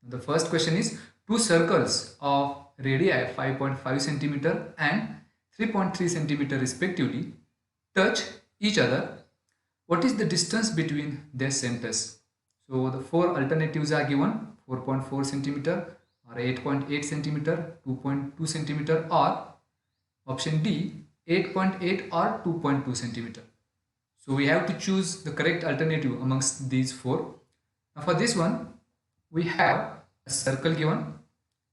The first question is, two circles of radii 5.5 centimeter and 3.3 centimeter respectively touch each other. What is the distance between their centers? So the four alternatives are given: 4.4 centimeter or 8.8 centimeter, 2.2 centimeter, or option D 8.8 or 2.2 centimeter. So we have to choose the correct alternative amongst these four. Now for this one, we have a circle given.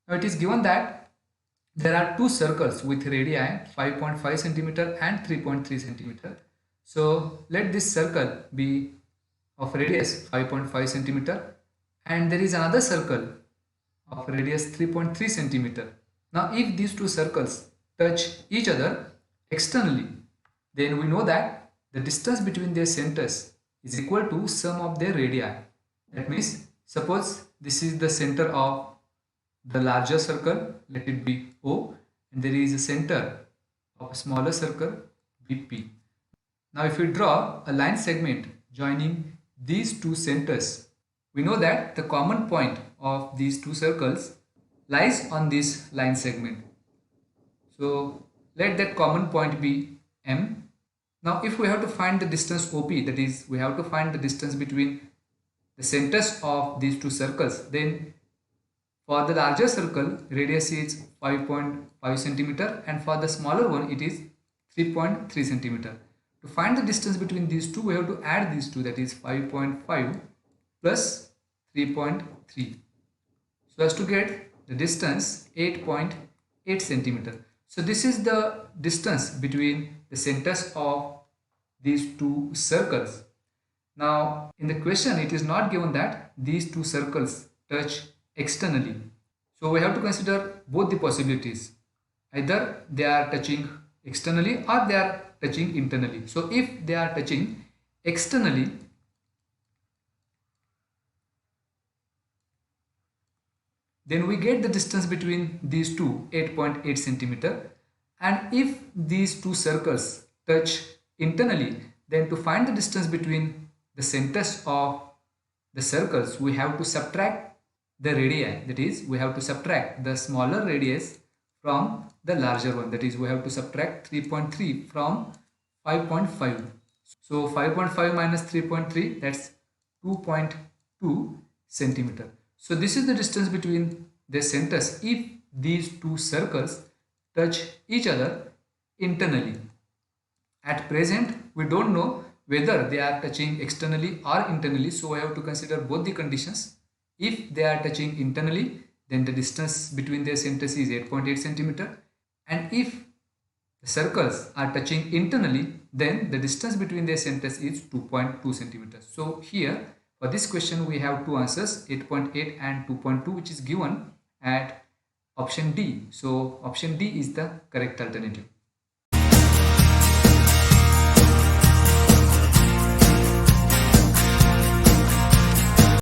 Now it is given that there are two circles with radii 5.5 centimeter and 3.3 centimeter. So let this circle be of radius 5.5 centimeter, and there is another circle of radius 3.3 centimeter. Now if these two circles touch each other externally, then we know that the distance between their centers is equal to sum of their radii. That means, suppose this is the center of the larger circle, let it be O, and there is a center of a smaller circle, BP. Now if we draw a line segment joining these two centers, we know that the common point of these two circles lies on this line segment. So let that common point be M. Now if we have to find the distance OP, that is, we have to find the distance between the centers of these two circles, then for the larger circle radius is 5.5 centimeter and for the smaller one it is 3.3 centimeter. To find the distance between these two, we have to add these two, that is 5.5 plus 3.3, so as to get the distance 8.8 centimeter. So this is the distance between the centers of these two circles. Now in the question it is not given that these two circles touch externally. So we have to consider both the possibilities. Either they are touching externally or they are touching internally. So if they are touching externally, then we get the distance between these two 8.8 centimeter. And if these two circles touch internally, then to find the distance between the centers of the circles, we have to subtract the radii. That is, we have to subtract the smaller radius from the larger one. That is, we have to subtract 3.3 from 5.5. So 5.5 minus 3.3, that's 2.2 centimeter. So this is the distance between their centers if these two circles touch each other internally. At present, we don't know whether they are touching externally or internally, so I have to consider both the conditions. If they are touching internally, then the distance between their centers is 8.8 centimeter, and if the circles are touching internally, then the distance between their centers is 2.2 centimeters. So here for this question we have two answers, 8.8 and 2.2, which is given at option D. So option D is the correct alternative.